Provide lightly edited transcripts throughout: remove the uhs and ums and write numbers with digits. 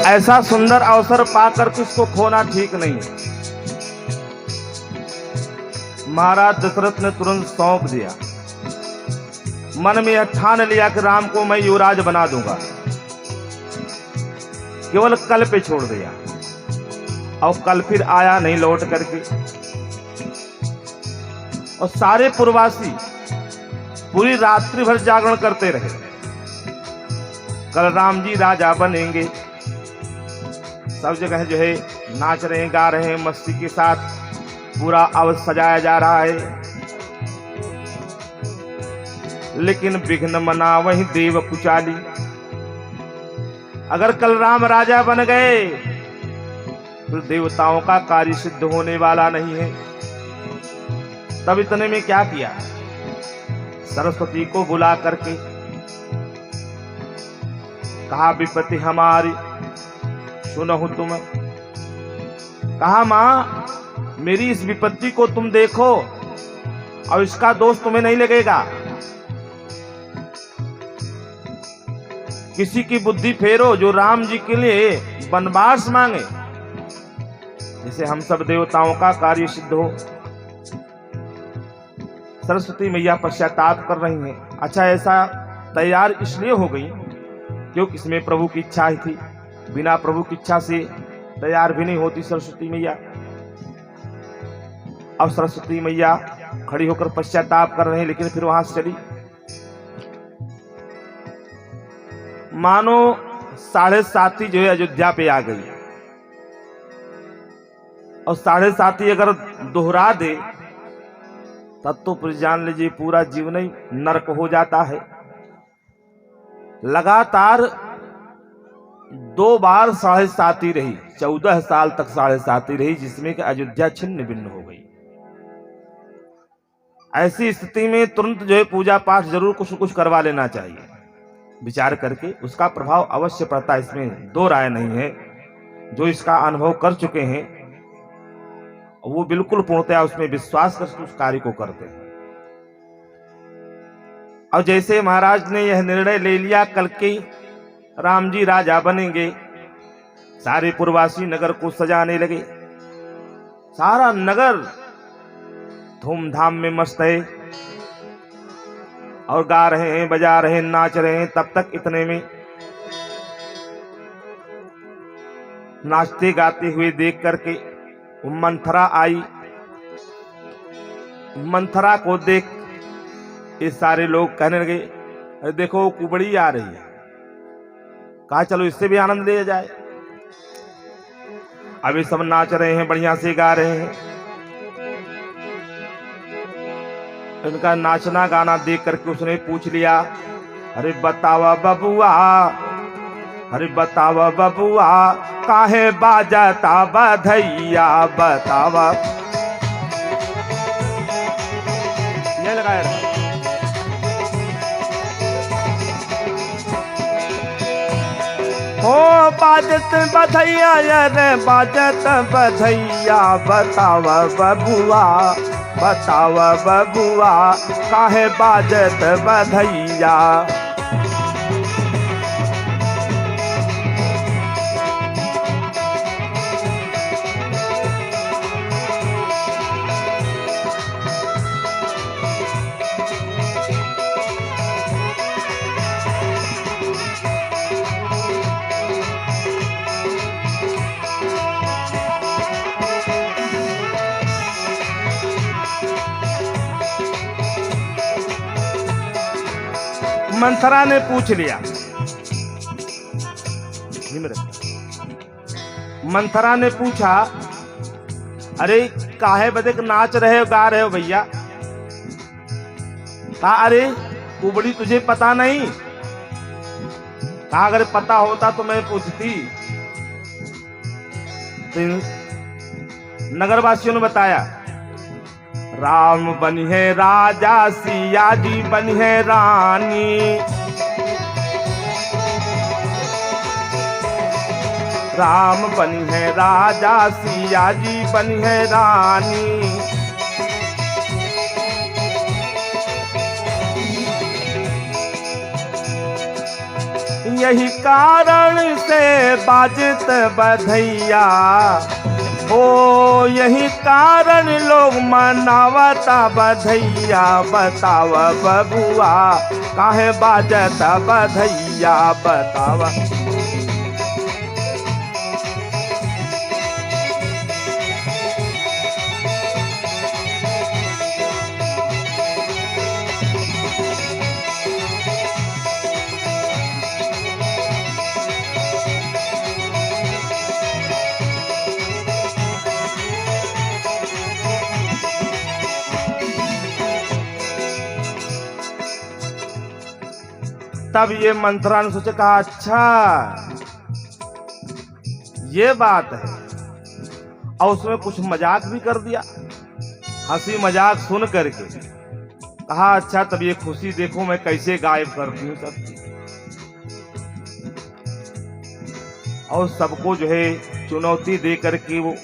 ऐसा सुंदर अवसर पाकर किसको खोना ठीक नहीं है। महाराज दशरथ ने तुरंत सौंप दिया, मन में ठान लिया कि राम को मैं युवराज बना दूंगा। केवल कल पे छोड़ दिया और कल फिर आया नहीं लौट करके। और सारे पुरवासी पूरी रात्रि भर जागरण करते रहे, कल राम जी राजा बनेंगे। सब जगह जो है नाच रहे हैं, गा रहे हैं, मस्ती के साथ पूरा अवध सजाया जा रहा है। लेकिन विघ्न मना वही देव कुचाली। अगर कल राम राजा बन गए तो देवताओं का कार्य सिद्ध होने वाला नहीं है। तब इतने में क्या किया, सरस्वती को बुला करके कहा, विपत्ति हमारी सुनहु तुम। कहा, मां मेरी इस विपत्ति को तुम देखो और इसका दोष तुम्हें नहीं लगेगा। किसी की बुद्धि फेरो जो राम जी के लिए वनवास मांगे, जिसे हम सब देवताओं का कार्य सिद्ध हो। सरस्वती मैया पश्चाताप कर रही हैं। अच्छा, ऐसा तैयार इसलिए हो गई क्योंकि इसमें प्रभु की इच्छा ही थी। बिना प्रभु की इच्छा से तैयार भी नहीं होती सरस्वती मैया। अब सरस्वती मैया खड़ी होकर पश्चाताप कर रहे हैं, लेकिन फिर वहां से चली। मानो 7:30 जो है अयोध्या पे आ गई। और 7:30 अगर दोहरा दे तब तो फिर जान लीजिए पूरा जीवन ही नरक हो जाता है। लगातार 2 बार 7:30 रही, 14 साल तक 7:30 रही, जिसमें कि अयोध्या छिन्न भिन्न हो गई। ऐसी स्थिति में तुरंत जो है पूजा पाठ जरूर कुछ कुछ करवा लेना चाहिए। विचार करके उसका प्रभाव अवश्य पड़ता है, इसमें दो राय नहीं है। जो इसका अनुभव कर चुके हैं वो बिल्कुल पूर्णतया उसमें विश्वास करके उस कार्य को करते हैं। और जैसे महाराज ने यह निर्णय ले लिया कल के राम जी राजा बनेंगे, सारे पुरवासी नगर को सजाने लगे। सारा नगर धूमधाम में मस्त है और गा रहे हैं, बजा रहे हैं, नाच रहे हैं। तब तक इतने में नाचते गाते हुए देख करके मंथरा आई। मंथरा को देख ये सारे लोग कहने लगे, अरे देखो कुबड़ी आ रही है। कहा चलो इससे भी आनंद लिया जाए। अभी सब नाच रहे हैं, बढ़िया से गा रहे हैं। इनका नाचना गाना देख करके उसने पूछ लिया, अरे बतावा बबुआ, अरे बतावा बबुआ, काहे बाजता बधैया बतावा। ये लगाया रहा। हो बाजत बधैया, अरे बाजत बधैया बतावा बबुआ, बतावा बबुआ, काहे बाजत बधैया। मंथरा ने पूछ लिया, मंथरा ने पूछा, अरे काहे बदे नाच रहे हो, गा रहे हो भैया? कहा अरे कुबड़ी तुझे पता नहीं? कहा अगर पता होता तो मैं पूछती। तो नगरवासियों ने बताया, राम बनी है राजा, सिया जी बनी है रानी। राम बनी है राजा, सिया जी बनी है रानी। यही कारण से काहे बाजत बधैया, ओ यही कारण लोग मनावता बधैया। बताव बबुआ काहे बाजत बधैया, बतावा। तब ये मंथरा ने सोचा, कहा अच्छा ये बात है, और उसमें कुछ मजाक भी कर दिया। हंसी मजाक सुन करके कहा अच्छा तब ये खुशी देखो मैं कैसे गायब करती हूँ सबकी। और सबको जो है चुनौती दे करके वो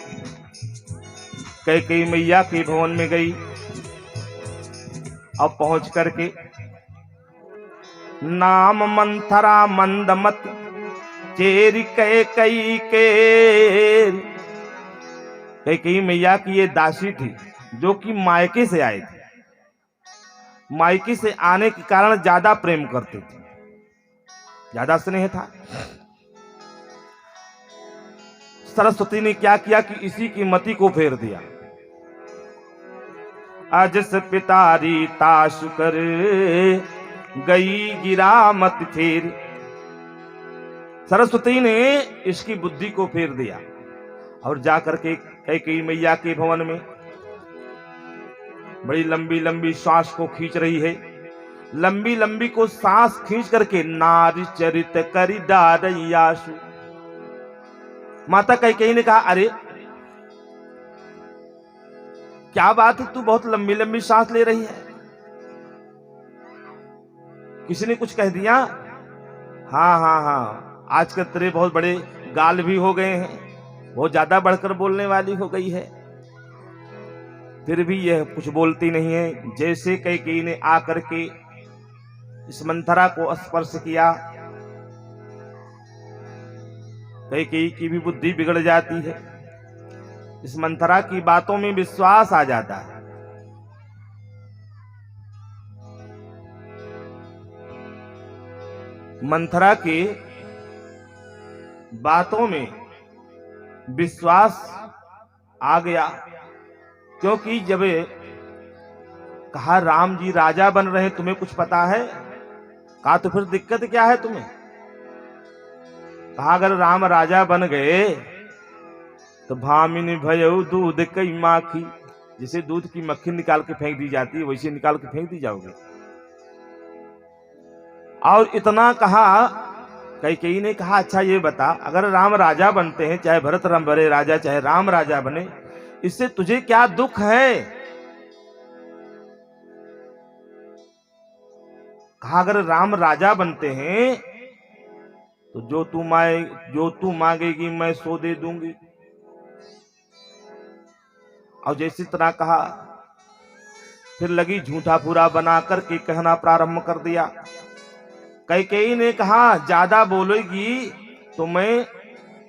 कैकेयी मैया के भवन में गई। अब पहुंच करके नाम मंथरा मंदमत चेरी कैकेयी के, कैकेयी मैया की ये दासी थी जो कि मायके से आई थी। मायके से आने के कारण ज्यादा प्रेम करती थी, ज्यादा स्नेह था। सरस्वती ने क्या किया कि इसी की मति को फेर दिया। अजस पितारी ताश कर गई गिरा मत फेर। सरस्वती ने इसकी बुद्धि को फेर दिया और जाकर के कैकेयी मैया के भवन में बड़ी लंबी लंबी सांस को खींच रही है। लंबी लंबी को सांस खींच करके नारी चरित करी डारैयासु। माता कैकेयी ने कहा अरे क्या बात है, तू बहुत लंबी लंबी सांस ले रही है, किसी ने कुछ कह दिया? हाँ हाँ हाँ, आजकल तेरे बहुत बड़े गाल भी हो गए हैं, बहुत ज्यादा बढ़कर बोलने वाली हो गई है। फिर भी यह कुछ बोलती नहीं है। जैसे कैकेयी ने आकर के इस मंथरा को स्पर्श किया, कैकेयी की भी बुद्धि बिगड़ जाती है, इस मंथरा की बातों में विश्वास आ जाता है। मंथरा के बातों में विश्वास आ गया, क्योंकि जब कहा राम जी राजा बन रहे तुम्हें कुछ पता है? कहा तो फिर दिक्कत क्या है तुम्हें? कहा अगर राम राजा बन गए तो भामिनी भयऊ दूध कई माखी, जिसे दूध की मक्खी निकाल के फेंक दी जाती है वैसे निकाल के फेंक दी जाओगे। और इतना कहा, कैकेयी ने कहा अच्छा ये बता अगर राम राजा बनते हैं, चाहे भरत राम बने राजा चाहे राम राजा बने, इससे तुझे क्या दुख है? कहा अगर राम राजा बनते हैं तो जो तू मांगेगी मैं सो दे दूंगी। और जैसी तरह कहा, फिर लगी झूठा पूरा बना करके कहना प्रारंभ कर दिया। कैकेयी ने कहा ज्यादा बोलेगी तो मैं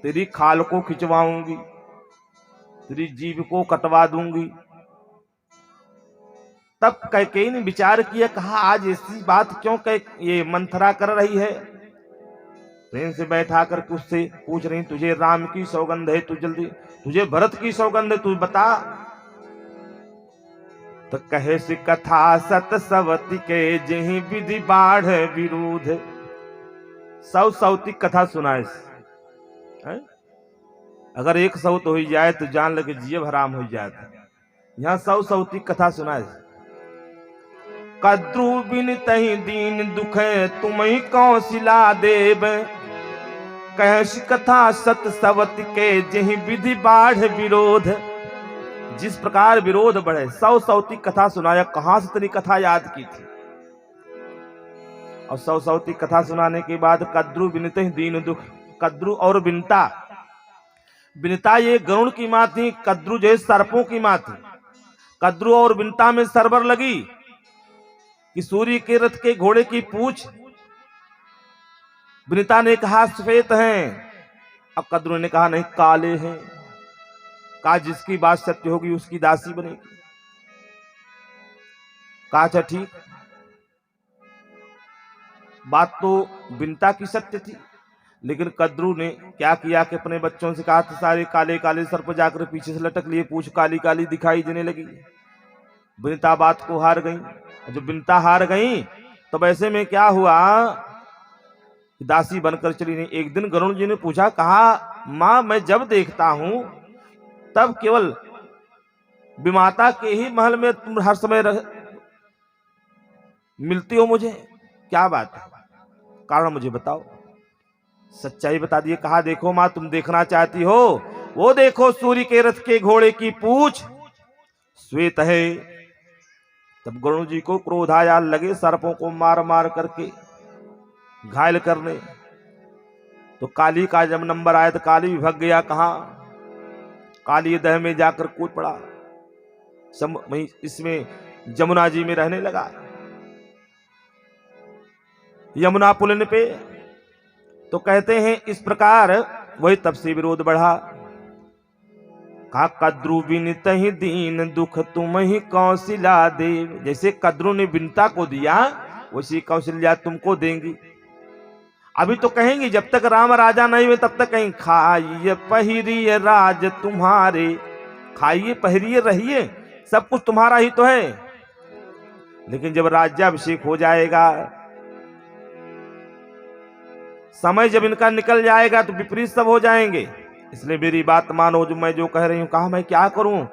तेरी खाल को खिंचवाऊंगी, तेरी जीभ को कटवा दूंगी। तब कैकेयी ने विचार किया, कहा आज ऐसी बात क्यों ये मंथरा कर रही है? ट्रेन से बैठा कर उससे पूछ रही तुझे राम की सौगंध है, तू जल्दी, तुझे भरत की सौगंध है, तू बता। तो कहे से कथा सत सवती के जही विधि बाढ़ विरोध। सौती कथा सुनाए, अगर एक सौत हो जाए तो जान लगे जीव हराम हो जाए। यहाँ सौती कथा सुनाए। कद्रु बिन तही दीन दुख तुम्ही कौशिला देव, कह कथा सत सवत के जही विधि बाढ़ विरोध। जिस प्रकार विरोध बढ़े, सौती कथा सुनाया। कहां से तेरी कथा याद की थी? और सौती कथा सुनाने के बाद कद्रु बिनते दीन दुख। कद्रु और बिनता, बिनता ये गरुड़ की मां थी, कद्रु जो सर्पों की मां थी। कद्रु और बिनता में सरबर लगी कि सूर्य के रथ के घोड़े की पूंछ बिनता ने कहा सफेद है, अब कद्रू ने कहा नहीं, काले हैं। कहा जिसकी बात सत्य होगी उसकी दासी बनेगी। कहा अच्छा ठीक। बात तो बिनता की सत्य थी, लेकिन कद्रू ने क्या किया कि अपने बच्चों से कहा था सारे काले काले सर्प जाकर पीछे से लटक लिए, पूछ काली काली दिखाई देने लगी। बिनता बात को हार गई। जब बिनता हार गई तो वैसे में क्या हुआ, दासी बनकर चली नहीं। एक दिन गरुण जी ने पूछा, कहा मां मैं जब देखता हूं तब केवल विमाता के ही महल में तुम हर समय मिलती हो, मुझे क्या बात है, कारण मुझे बताओ, सच्चाई बता दिए। कहा देखो मां तुम देखना चाहती हो, वो देखो सूर्य के रथ के घोड़े की पूंछ श्वेत है। तब गरुण जी को क्रोध आया, लगे सर्पों को मार मार करके घायल करने। तो काली का जब नंबर आया तो काली भी भग गया। कहा काली दह में जाकर कूद पड़ा, इसमें जमुना जी में रहने लगा। यमुना पुलिन पे तो कहते हैं इस प्रकार वही तब से विरोध बढ़ा। कहा कद्रु बिनत ही दीन दुख तुम ही कौशल्या देव। जैसे कद्रु ने बिनता को दिया वैसी कौशल्या तुमको देंगी। अभी तो कहेंगी जब तक राम राजा नहीं हुए तब तक कहीं खाइए पहिरिए राज तुम्हारे, खाइए पहिरिए रहिए सब कुछ तुम्हारा ही तो है। लेकिन जब राज्याभिषेक हो जाएगा, समय जब इनका निकल जाएगा तो विपरीत सब हो जाएंगे। इसलिए मेरी बात मानो, जो मैं जो कह रही हूं। कहा मैं क्या करूं,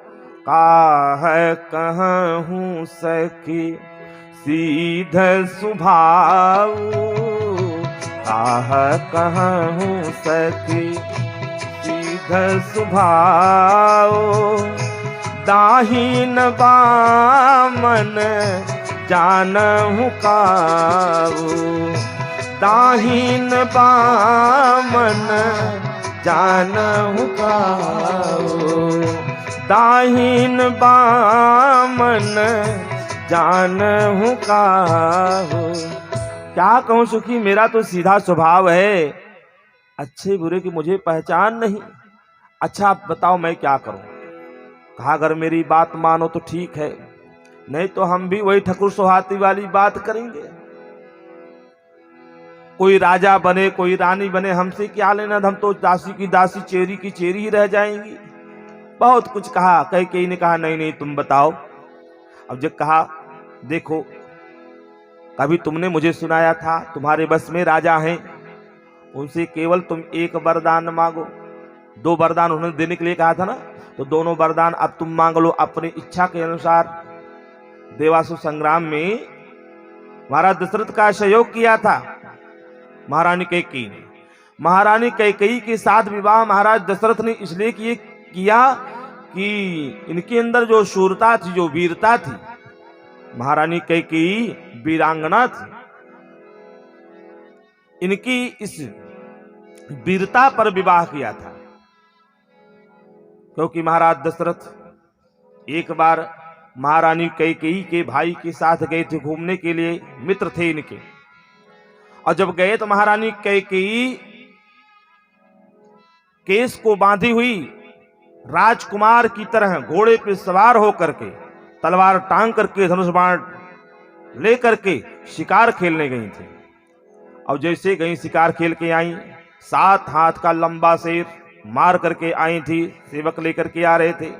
कहा कहूं सखी सीध सुभाव, कहा कहूं सखी सीध सुभाव, दाहिन बामन जानहु काऊ, दाहिन बामन जानहु काऊ, दाहिन बामन जानहु काऊ। क्या कहूं सुखी, मेरा तो सीधा स्वभाव है, अच्छे बुरे की मुझे पहचान नहीं। अच्छा आप बताओ मैं क्या करूं। कहा अगर मेरी बात मानो तो ठीक है, नहीं तो हम भी वही ठकुर सोहाती वाली बात करेंगे। कोई राजा बने कोई रानी बने हमसे क्या लेना, हम तो दासी की दासी चेरी की चेरी ही रह जाएंगी। बहुत कुछ कहा। कैकेयी ने कहा नहीं नहीं तुम बताओ। अब जब कहा देखो कभी तुमने मुझे सुनाया था तुम्हारे बस में राजा हैं, उनसे केवल तुम एक वरदान मांगो। दो वरदान उन्होंने देने के लिए कहा था ना, तो दोनों वरदान अब तुम मांग लो अपनी इच्छा के अनुसार। देवासुर संग्राम में महाराज दशरथ का सहयोग किया था महारानी कैकेयी ने। महारानी कैकेयी के साथ विवाह महाराज दशरथ ने इसलिए किया कि इनके अंदर जो शूरता थी, जो वीरता थी, महारानी कैकेयी वीरांगना थी, इनकी इस वीरता पर विवाह किया था। क्योंकि महाराज दशरथ एक बार महारानी कैकेयी के भाई के साथ गए थे घूमने के लिए, मित्र थे इनके। और जब गए तो महारानी कैकेयी केस को बांधी हुई राजकुमार की तरह घोड़े पे सवार होकर के, तलवार टांग करके, धनुष बाण ले करके शिकार खेलने गई थी। और जैसे गई शिकार खेल के आई, 7 हाथ का लंबा शेर मार करके आई थी, सेवक लेकर के आ रहे थे।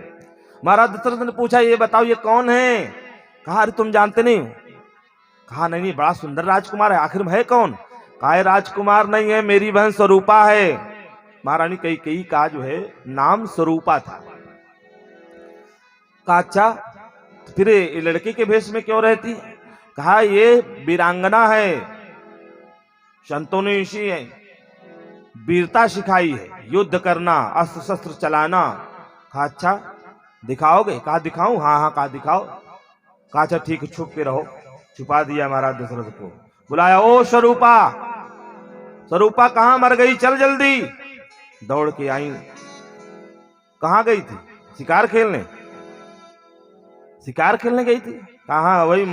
महाराज दशरथ ने पूछा ये बताओ ये कौन है। कहा अरे तुम जानते नहीं। कहा नहीं नहीं बड़ा सुंदर राजकुमार है, आखिर है कौन। कहा राजकुमार नहीं है, मेरी बहन स्वरूपा है। महारानी कैकेयी का जो है नाम स्वरूपा था। कहा अच्छा तो फिर ये लड़के के भेष में क्यों रहती। कहा ये वीरांगना है, संतों ने इसी है वीरता सिखाई है, युद्ध करना, अस्त्र शस्त्र चलाना। कहा अच्छा दिखाओगे। कहा दिखाऊं। हाँ हाँ कहा दिखाओ। कहा अच्छा ठीक है छुप के रहो। छुपा दिया महाराज दशरथ को। बुलाया ओ स्वरूपा, स्वरूपा कहां मर गई, चल जल्दी। दौड़ के आई। कहां गई थी, शिकार खेलने। शिकार खेलने गई थी। कहा वही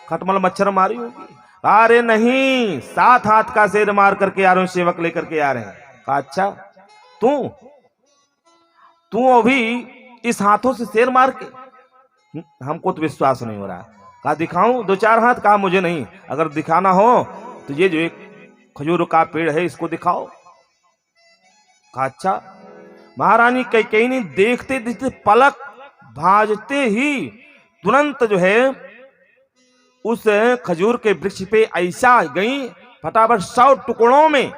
खटमल मच्छर मारी होगी। अरे नहीं 7 हाथ का शेर मार करके आ रहे हैं, सेवक लेकर के आ रहे हैं। कहा अच्छा तू अभी इस हाथों से शेर मार के? हमको तो विश्वास नहीं हो रहा। कहा दिखाऊं 2-4 हाथ? कहा मुझे नहीं, अगर दिखाना हो तो ये जो एक खजूर का पेड़ है इसको दिखाओ। कहा अच्छा। महारानी कैकेयी ने देखते देखते पलक भाजते ही तुरंत जो है उस खजूर के वृक्ष पे ऐसा गई, फटाफट 100 टुकड़ों में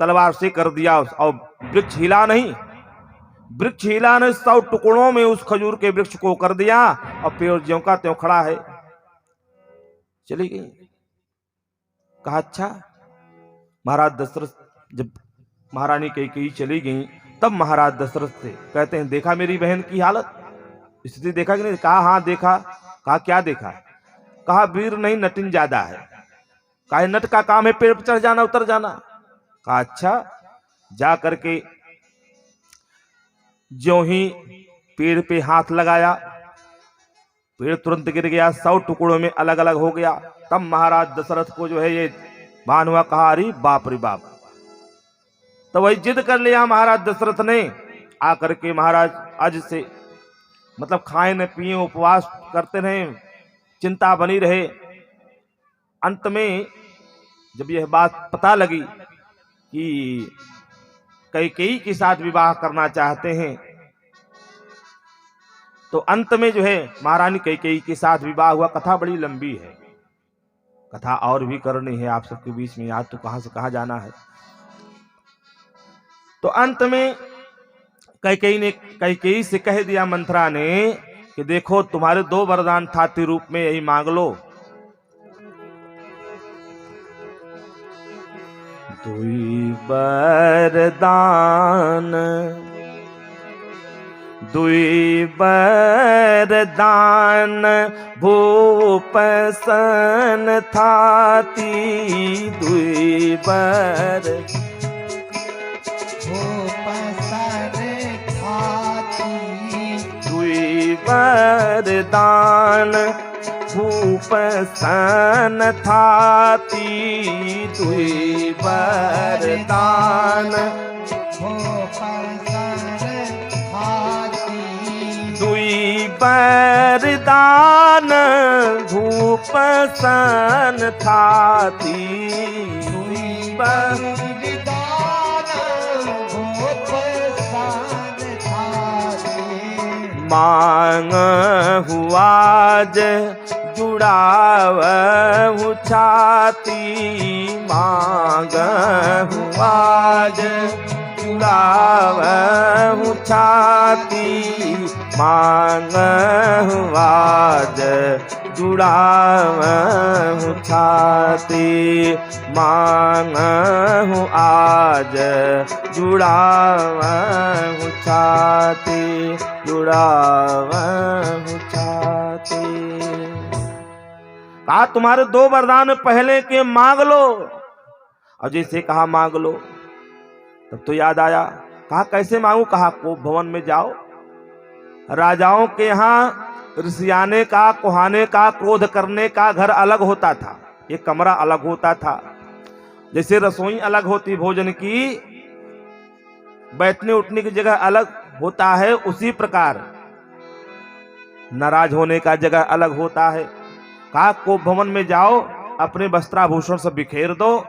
तलवार से कर दिया, और वृक्ष हिला नहीं। वृक्ष हिला ने 100 टुकड़ों में उस खजूर के वृक्ष को कर दिया, और पेड़ ज्यों का त्यों खड़ा है। चली गई। कहा अच्छा। महाराज दशरथ जब महारानी कैकेयी चली गई, तब महाराज दशरथ से कहते हैं देखा मेरी बहन की हालत, स्थिति देखा कि नहीं? कहा हाँ देखा। कहा क्या देखा? कहा वीर नहीं नटिन ज्यादा है। कहा नट का काम है पेड़ पर चढ़ जाना उतर जाना। कहा अच्छा। जा करके ज्यों ही पेड़ पे हाथ लगाया, पेड़ तुरंत गिर गया, 100 टुकड़ों में अलग अलग हो गया। तब महाराज दशरथ को जो है ये भान हुआ। कहा अरे बाप रे बाप। तो वही जिद कर लिया महाराज दशरथ ने आकर के, महाराज आज से मतलब खाए न पिए, उपवास करते रहे, चिंता बनी रहे। अंत में जब यह बात पता लगी कि कैकेयी के साथ विवाह करना चाहते हैं, तो अंत में जो है महारानी कैकेयी के साथ विवाह हुआ। कथा बड़ी लंबी है, कथा और भी करनी है आप सबके बीच में, आज तो कहां से कहां जाना है। तो अंत में कैकेयी से कह दिया मंथरा ने कि देखो तुम्हारे 2 वरदान थाती रूप में, यही मांग लो। 2 वरदान, 2 वरदान भूप सन थाती, 2 वरदान भूप सन थाती, 2 वरदान भूप सन थाती, 2 वरदान भूप सन थाती, 2 मांग हुआज जुड़ावहु छाती, मांग हुआज जुड़ावहु छाती, मांग हुआज जुड़ावहु छाती, मांग हूँ आज जुड़ावहु छाती, जुड़ावहु छाती। कहा तुम्हारे 2 वरदान पहले के मांग लो। और जैसे कहा मांग लो, तब तो याद आया। कहा कैसे मांगू? कहा कोप भवन में जाओ, राजाओं के यहाँ ऋषियाने का, कुहाने का, क्रोध करने का घर अलग होता था, ये कमरा अलग होता था। जैसे रसोई अलग होती भोजन की, बैठने उठने की जगह अलग होता है, उसी प्रकार नाराज होने का जगह अलग होता है। कहा कोप भवन में जाओ, अपने वस्त्राभूषण से बिखेर दो,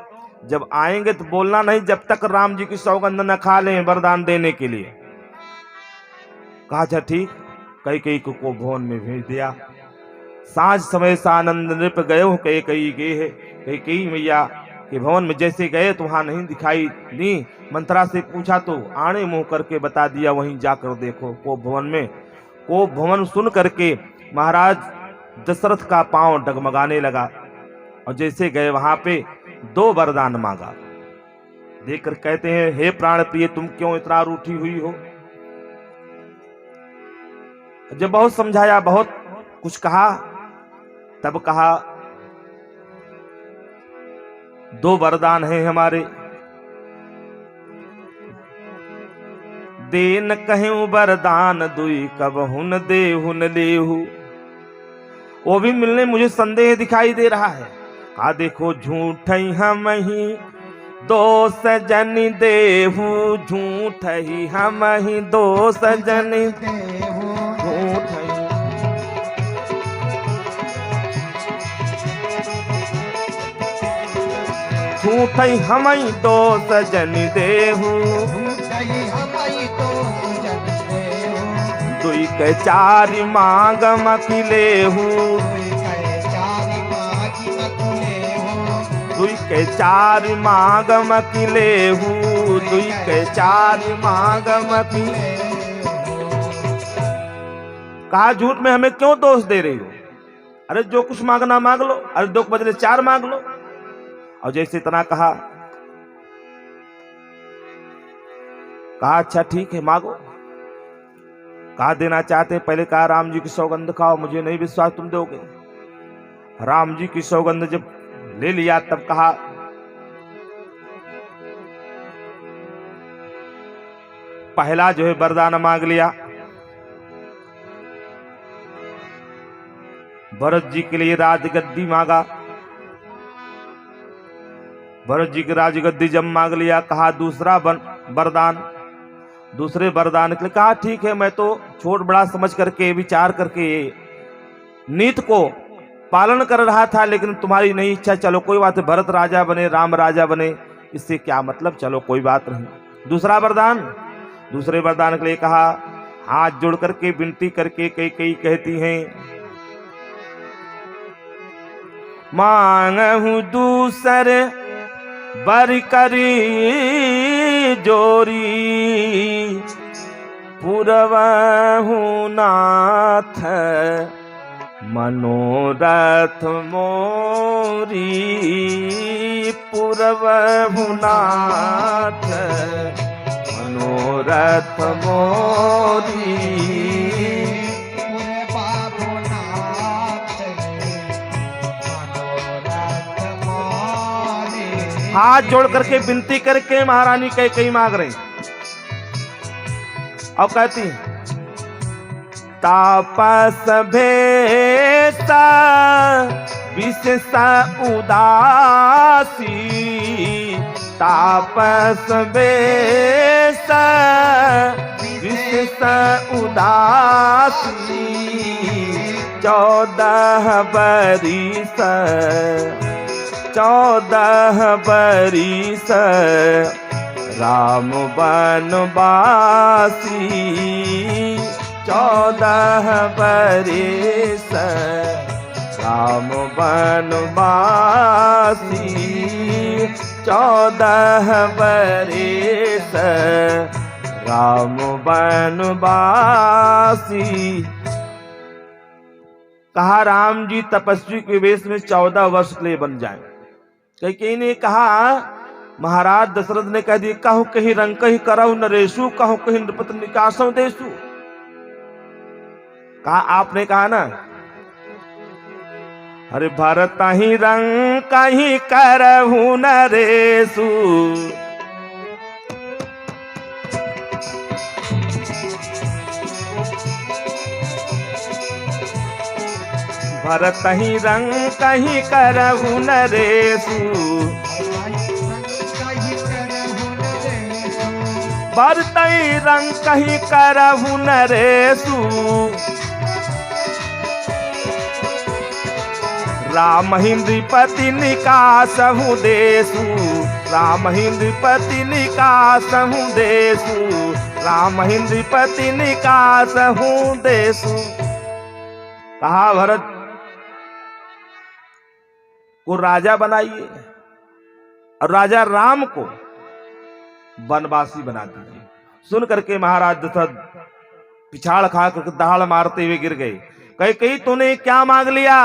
जब आएंगे तो बोलना नहीं जब तक राम जी की सौगंध न खा लें वरदान देने के लिए। कहा अच्छा ठीक। कैकेयी को कोप भवन में भेज दिया। सांझ समय सानंद नृप गए हो कैकेयी गए है। कैकेयी मैया के भवन में जैसे गए तो वहां नहीं दिखाई दी। मंत्रा से पूछा तो आने मुंह करके बता दिया, वहीं जाकर देखो कोप भवन में। कोप भवन सुन करके महाराज दशरथ का पांव डगमगाने लगा, और जैसे गए वहां पे 2 वरदान मांगा। देखकर कहते हैं हे प्राण प्रिय, तुम क्यों इतना रूठी हुई हो? जब बहुत समझाया, बहुत कुछ कहा, तब कहा 2 वरदान हैं हमारे, देन कहूं वरदान 2 कब हुन देहुन लेहु। वो भी मिलने मुझे संदेह दिखाई दे रहा है। कहा देखो झूठ हम ही दो सजन देहु झूठ ही हम ही, दो सजन देहु झूठ ही। झूठ ही हम ही, दो सजन देहु, झूठई हमई तो सजन देहु, दुई के चार मांग मकिलेहू, दुई कहे चारि मागी मकुलेहु, दुई के चार मांग मकिलेहू, दुई के चार मांग मकिले। कहा झूठ में हमें क्यों दोष दे रही हो? अरे जो कुछ मांगना मांग लो, अरे दो के बदले चार मांग लो। और जैसे इतना कहा, अच्छा ठीक है मांगो। कहा देना चाहते हैं? पहले कहा राम जी की सौगंध खाओ, मुझे नहीं विश्वास तुम दोगे। राम जी की सौगंध जब ले लिया तब कहा पहला जो है वरदान मांग लिया, भरत जी के लिए राजगद्दी मांगा। भरत जी की राजगद्दी जब मांग लिया, कहा दूसरा वरदान, दूसरे वरदान के लिए कहा ठीक है, मैं तो छोट बड़ा समझ करके विचार करके नीत को पालन कर रहा था, लेकिन तुम्हारी नहीं इच्छा, चलो कोई बात नहीं, भरत राजा बने, राम राजा बने, इससे क्या मतलब, चलो कोई बात नहीं। दूसरा वरदान, दूसरे वरदान के लिए कहा, हाथ जोड़ करके विनती करके कई कहती हैं, मांगहु दूसर बर करी जोरी, पुरवहु नाथ मनोरथ मोरी, पुरवहु नाथ मनोरथ मोरी। पुरे बाबू नाथ मनोरथ मोरे। हाथ जोड़ करके विनती करके महारानी कई मांग रही और कहती है, तापस भेसा विशेष उदासी, तापस भेसा विशेष उदासी, 14 बरिस 14 बरिस राम बनवासी, 14 बरिस राम बनवासी, 14 बरिस राम बनवासी। कहा राम जी तपस्वी के वेश में 14 वर्ष के लिए बन जाए। कई ने कहा, महाराज दशरथ ने कह दिया, कहूं कहीं रंग कहीं करऊ नरेशु, कहूं कहीं नृपत निकासौ देशु। कहा आपने कहा ना, अरे भरत ही रंग कहीं करहु नरेशु, भरत ही रंग कहीं करहु नरेशु, भरत ही रंग कहीं करहु नरेशु, राम ही नृपति निकासहु देशु, राम ही नृपति निकासहु देशु, राम ही नृपति निकासहु देशु। कहा भरत को राजा बनाइए और राजा राम को वनवासी बना दीजिए। सुन करके महाराज दशरथ पिछाड़ खा करके दहाड़ मारते हुए गिर गए। कही तूने क्या मांग लिया?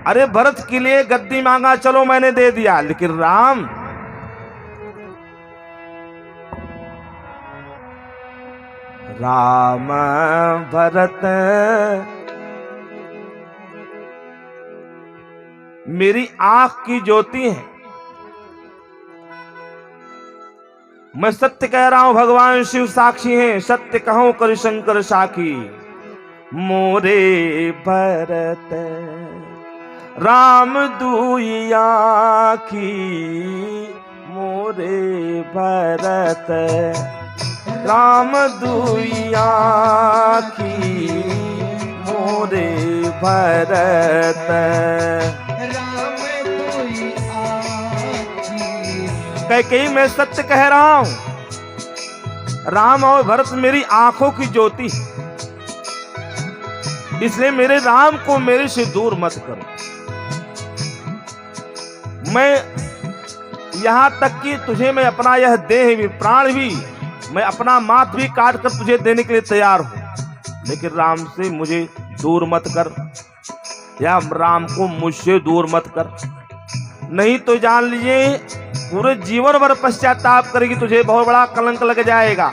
अरे भरत के लिए गद्दी मांगा, चलो मैंने दे दिया, लेकिन राम राम भरत मेरी आंख की ज्योति है, मैं सत्य कह रहा हूं, भगवान शिव साक्षी हैं, सत्य कहूं कर शंकर साखी। मोरे भरत राम दुई आखी, मोरे भरत राम दुई आँखी मोरे भरत। राम दुई आँखी। कैकेयी मैं सत्य कह रहा हूं, राम और भरत मेरी आंखों की ज्योति है, इसलिए मेरे राम को मेरे से दूर मत करो। मैं यहां तक कि तुझे मैं अपना यह देह भी, प्राण भी, मैं अपना माथ भी काट कर तुझे देने के लिए तैयार हूं, लेकिन राम से मुझे दूर मत कर, या राम को मुझसे दूर मत कर, नहीं तो जान लीजिए पूरे जीवन भर पश्चाताप करेगी, तुझे बहुत बड़ा कलंक लग जाएगा।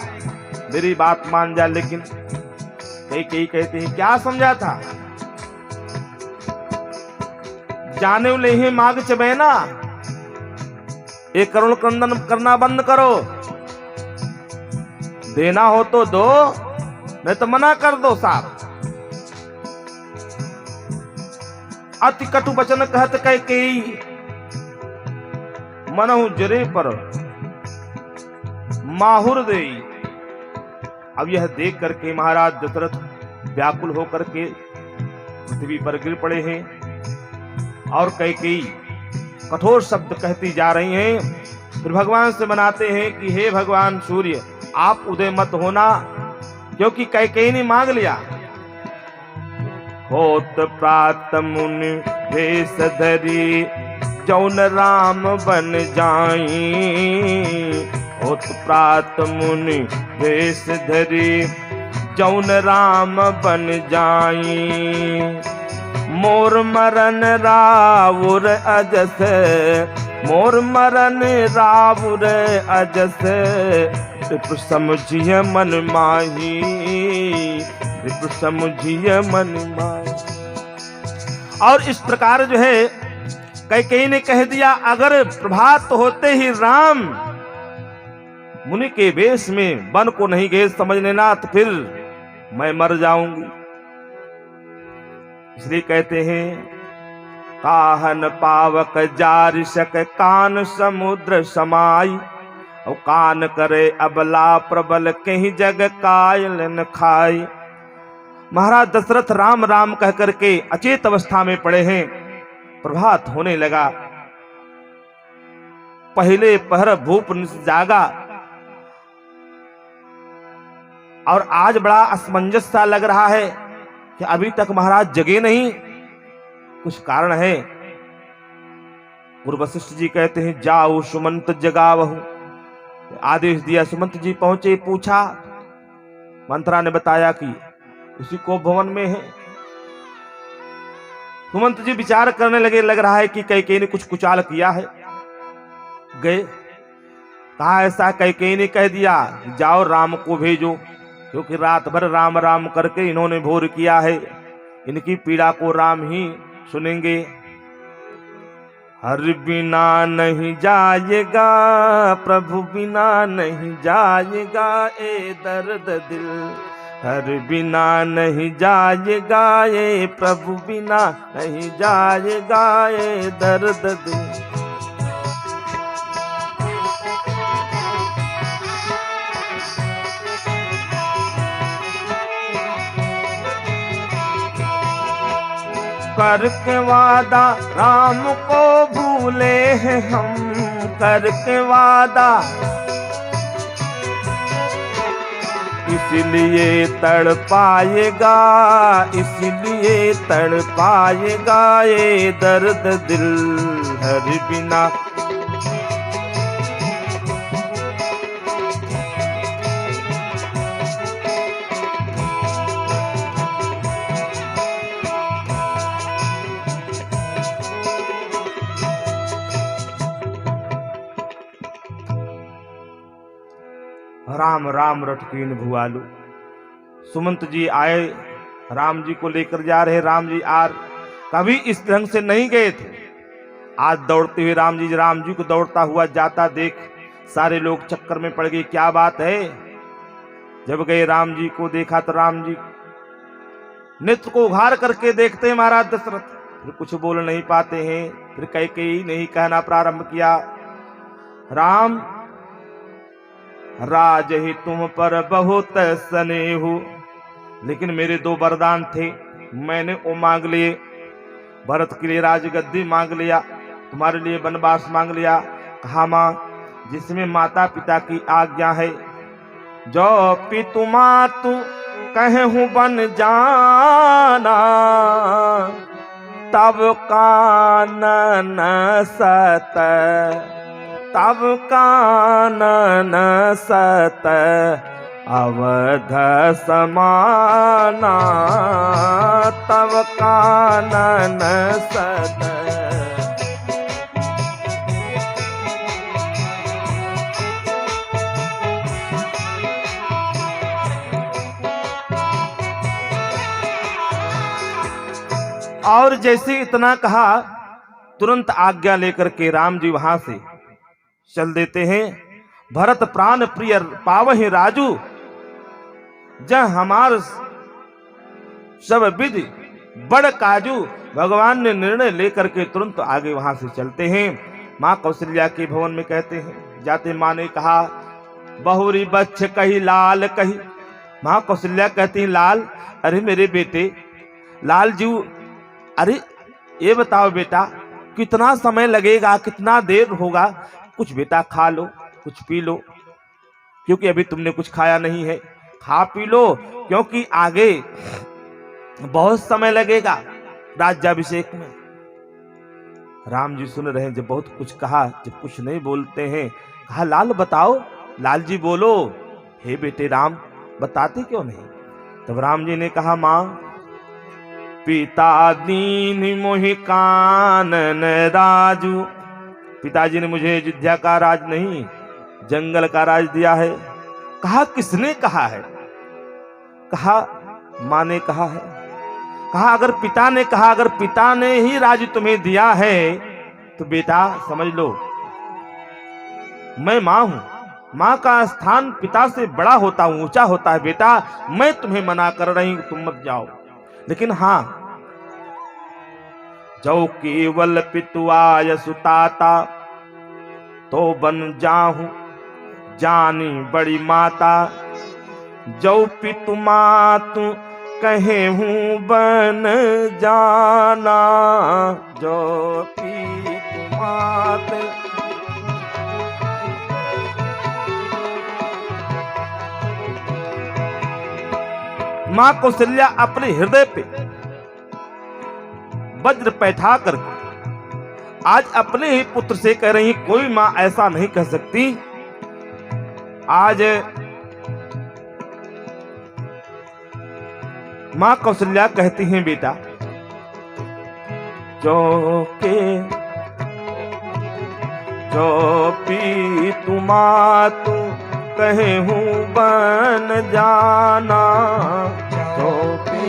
मेरी बात मान जा। लेकिन कई कहते हैं क्या समझा था, जाने ले ही मांग चबैना, एक करुण क्रंदन करना बंद करो, देना हो तो दो, नहीं तो मना कर दो साहब। अति कटु वचन कहत कैकेयी मनहु जरे पर माहुर देई। अब यह देख करके महाराज दशरथ व्याकुल होकर के पृथ्वी पर गिर पड़े हैं और कैकेयी कठोर शब्द कहती जा रही हैं। फिर भगवान से मनाते हैं कि हे भगवान सूर्य, आप उदय मत होना, क्योंकि कैकेयी ने मांग लिया। होत प्रात मुनि भेष धरी जौन राम बन जाई। होत प्रात मुनि भेष धरी जौन राम बन जाई। मोर मरन रावुर अजस, मोर मरन रावुर अजस, रिप समझिए मन माही, रिप समझिए मन माही। और इस प्रकार जो है कैकेयी ने कह दिया, अगर प्रभात होते ही राम मुनि के वेश में वन को नहीं गए समझ लेना, तो फिर मैं मर जाऊंगी। इसलिए कहते हैं काहन पावक जारिशक कान समुद्र समाई। और कान करे अबला प्रबल कहीं जग कायल न खाई। महाराज दशरथ राम राम कह करके अचेत अवस्था में पड़े हैं। प्रभात होने लगा, पहले पहर भूप जागा, और आज बड़ा असमंजस सा लग रहा है कि अभी तक महाराज जगे नहीं, कुछ कारण है। गुरु वशिष्ठ जी कहते हैं जाओ सुमंत जगावहु। आदेश दिया, सुमंत जी पहुंचे, पूछा, मंत्रा ने बताया कि उसी को भवन में है। सुमंत जी विचार करने लगे, लग रहा है कि कैकेयी ने कुछ कुचाल किया है। गए, कहा ऐसा, कैकेयी ने कह दिया जाओ राम को भेजो, क्योंकि रात भर राम राम करके इन्होंने भोर किया है, इनकी पीड़ा को राम ही सुनेंगे। हर बिना नहीं जाएगा प्रभु बिना नहीं जाएगा ए दर्द दिल। हर बिना नहीं जाएगा ये प्रभु बिना नहीं जाएगा ये दर्द दिल। करके वादा राम को भूले हैं हम, करके वादा इसलिए तड़ पाएगा, इसलिए तड़ पाएगा ये दर्द दिल। हर बिना राम राम रटकीन भुआलू। सुमंत जी आए, राम जी को लेकर जा रहे। राम जी कभी इस ढंग से नहीं गए थे। आज दौड़ते हुए राम जी को दौड़ता हुआ जाता देख सारे लोग चक्कर में पड़ गए, क्या बात है। जब गए राम जी को देखा तो राम जी नेत्र को उघार करके देखते हैं महाराज दशरथ, फिर कुछ बोल नहीं पाते हैं। फिर कैकेयी नहीं कहना प्रारंभ किया, राम राज ही तुम पर बहुत स्नेहु, लेकिन मेरे 2 वरदान थे, मैंने वो मांग लिए। भरत के लिए राजगद्दी मांग लिया, तुम्हारे लिए वनवास मांग लिया। कहा मां जिसमें माता पिता की आज्ञा है, जो पितु मातु कहूँ बन जाना, तब कानन सत, तब कानन सत, अवध समाना, तब कानन सत। और जैसे इतना कहा, तुरंत आज्ञा लेकर के राम जी वहां से चल देते हैं। भरत प्राण प्रिय पावहि राजू, जह हमार सब विधि बड़ काजू। भगवान ने निर्णय लेकर के तुरंत आगे वहां से चलते हैं। माँ कौशल्या के भवन में कहते हैं, जाते माँ ने कहा बहुरी बच्च कही लाल कही। माँ कौशल्या कहती हैं, लाल, अरे मेरे बेटे लाल जी, अरे ये बताओ बेटा कितना समय लगेगा, कितना देर होगा, कुछ बेटा खा लो, कुछ पी लो, क्योंकि अभी तुमने कुछ खाया नहीं है, खा पी लो, क्योंकि आगे बहुत समय लगेगा राज्याभिषेक में। राम जी सुन रहे हैं, जब बहुत कुछ कहा, जब कुछ नहीं बोलते हैं, कहा लाल बताओ, लाल जी बोलो। हे बेटे राम, बताते क्यों नहीं? तब राम जी ने कहा, माँ पिता दीन मोहि कानन राजू, पिताजी ने मुझे अयोध्या का राज नहीं, जंगल का राज दिया है। कहा किसने कहा है? कहा माँ ने कहा है। कहा अगर पिता ने कहा, अगर पिता ने ही राज तुम्हें दिया है तो बेटा समझ लो मैं माँ हूं, माँ का स्थान पिता से बड़ा होता हूं, ऊंचा होता है। बेटा मैं तुम्हें मना कर रही हूं, तुम मत जाओ, लेकिन हाँ जो केवल पितुआय सुताता, तो बन जाहूं जानी बड़ी माता। जो पितु मातु कहे हूं बन जाना, जो पितु मात। मां कौशल्या अपने हृदय पे वज्र बैठा करके आज अपने ही पुत्र से कह रही, कोई मां ऐसा नहीं कह सकती। आज मां कौशल्या कहती हैं, बेटा जो पी तुमातु कहे हूं बन जाना, जो पी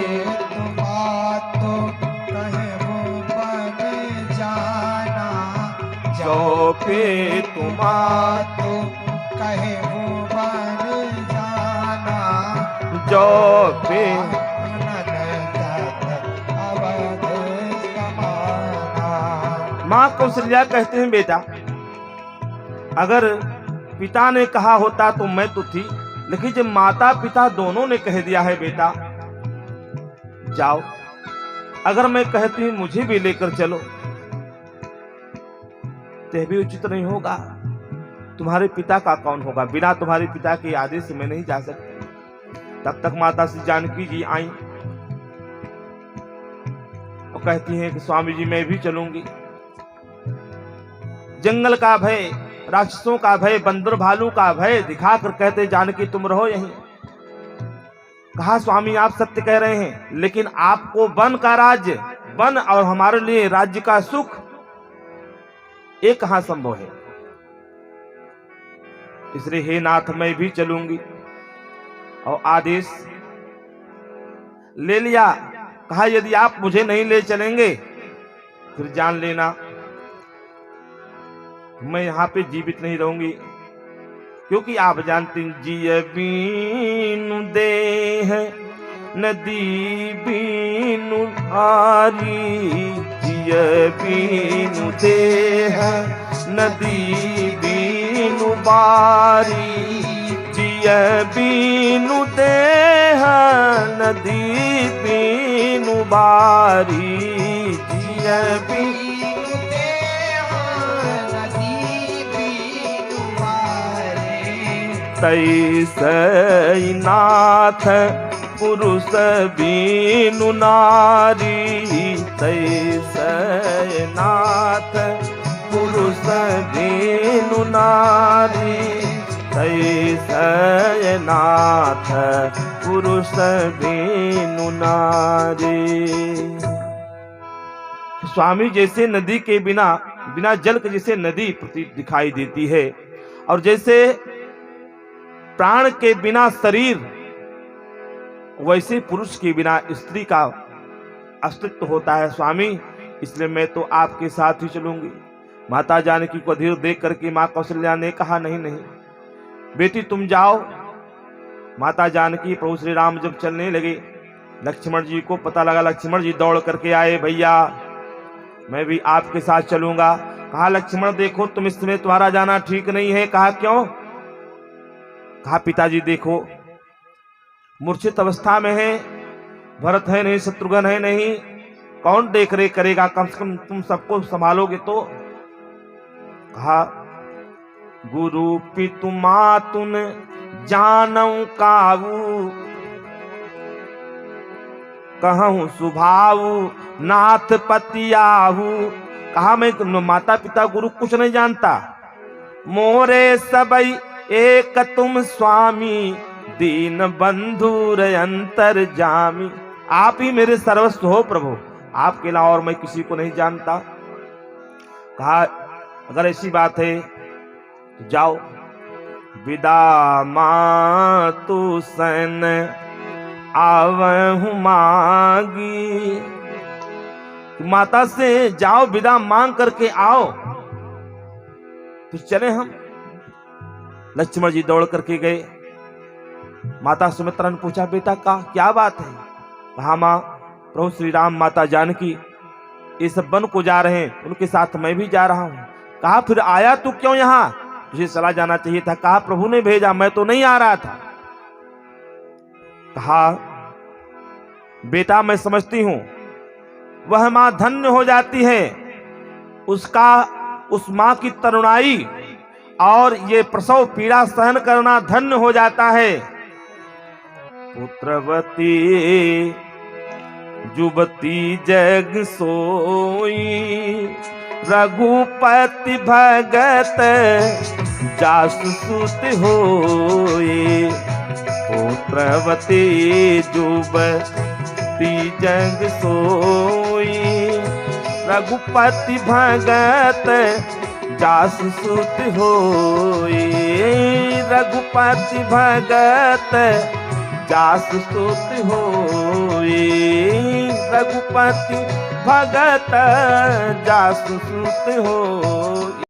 जो पे तुमातु कहे हूँ बन जाना, जो पे माँ कौशल्या कहते हैं, बेटा अगर पिता ने कहा होता तो मैं तो थी, लेकिन जब माता पिता दोनों ने कह दिया है बेटा जाओ, अगर मैं कहती हूँ मुझे भी लेकर चलो तो भी उचित नहीं होगा। तुम्हारे पिता का कौन होगा? बिना तुम्हारे पिता के आदेश से मैं नहीं जा सकती। तब तक माता श्री जानकी जी आई और कहती हैं कि स्वामी जी मैं भी चलूंगी। जंगल का भय, राक्षसों का भय, बंदर भालू का भय दिखाकर कहते जानकी तुम रहो यहीं। कहा स्वामी आप सत्य कह रहे हैं, लेकिन आपको वन का राज्य, वन और हमारे लिए राज्य का सुख ये कहां संभव है? इसलिए हे नाथ मैं भी चलूंगी। और आदेश ले लिया। कहा यदि आप मुझे नहीं ले चलेंगे फिर जान लेना मैं यहां पे जीवित नहीं रहूंगी, क्योंकि आप जानते हैं जिय बीनु देह नदी बीनु हारी, जिय बीनु देह नदी बीनु बारी जिय बीनु देह नदी बीनु बारी जिय बीनु तैसई नाथ पुरुष बीनु नारी तैसई नाथ पुरुष बीनु नारी तैसई नाथ पुरुष बीनु नारी। स्वामी जैसे नदी के बिना बिना जल के जैसे नदी प्रतीत दिखाई देती है, और जैसे प्राण के बिना शरीर, वैसे पुरुष के बिना स्त्री का अस्तित्व होता है स्वामी, इसलिए मैं तो आपके साथ ही चलूंगी। माता जानकी को धीरे देख करके माँ कौशल्या ने कहा, नहीं नहीं बेटी तुम जाओ। माता जानकी प्रभु श्री राम जब चलने लगे, लक्ष्मण जी को पता लगा, लक्ष्मण जी दौड़ करके आए, भैया मैं भी आपके साथ चलूंगा। कहा लक्ष्मण देखो तुम इस समय तुम्हारा जाना ठीक नहीं है। कहा क्यों? कहा पिताजी देखो मूर्छित अवस्था में है, भरत है नहीं, शत्रुघ्न है नहीं, कौन देख रेख करेगा, कम से कम तुम सबको संभालोगे तो। कहा गुरु पितु मातुन जानऊ काऊ कहूं सुभाऊ नाथ पतियाहू। कहा मैं माता पिता गुरु कुछ नहीं जानता, मोरे सबई एक तुम स्वामी दीन बंधुर अंतर जामी। आप ही मेरे सर्वस्व हो प्रभु, आपके अलावा और मैं किसी को नहीं जानता। कहा अगर ऐसी बात है तो जाओ। विदा मातु सन आवहु मांगी, माता से जाओ विदा मांग करके आओ। तो चले हम। लक्ष्मण जी दौड़ करके गए। माता सुमित्रा ने पूछा बेटा का क्या बात है? कहा मां प्रभु श्री राम माता जानकी ये सब वन को जा रहे हैं, उनके साथ मैं भी जा रहा हूं। कहा फिर आया तू क्यों यहाँ? तुझे चला जाना चाहिए था। कहा प्रभु ने भेजा, मैं तो नहीं आ रहा था। कहा बेटा मैं समझती हूं वह मां धन्य हो जाती है, उसका उस मां की तरुणाई और ये प्रसव पीड़ा सहन करना धन्य हो जाता है। पुत्रवती जुबती जग सोई रघुपति भगत जासु सुत होए। पुत्रवती जुबती जग सोई रघुपति भगत जासु सुत होए। रघुपति भगत जासु सुत होए। रघुपति भगत जासु सुत होए।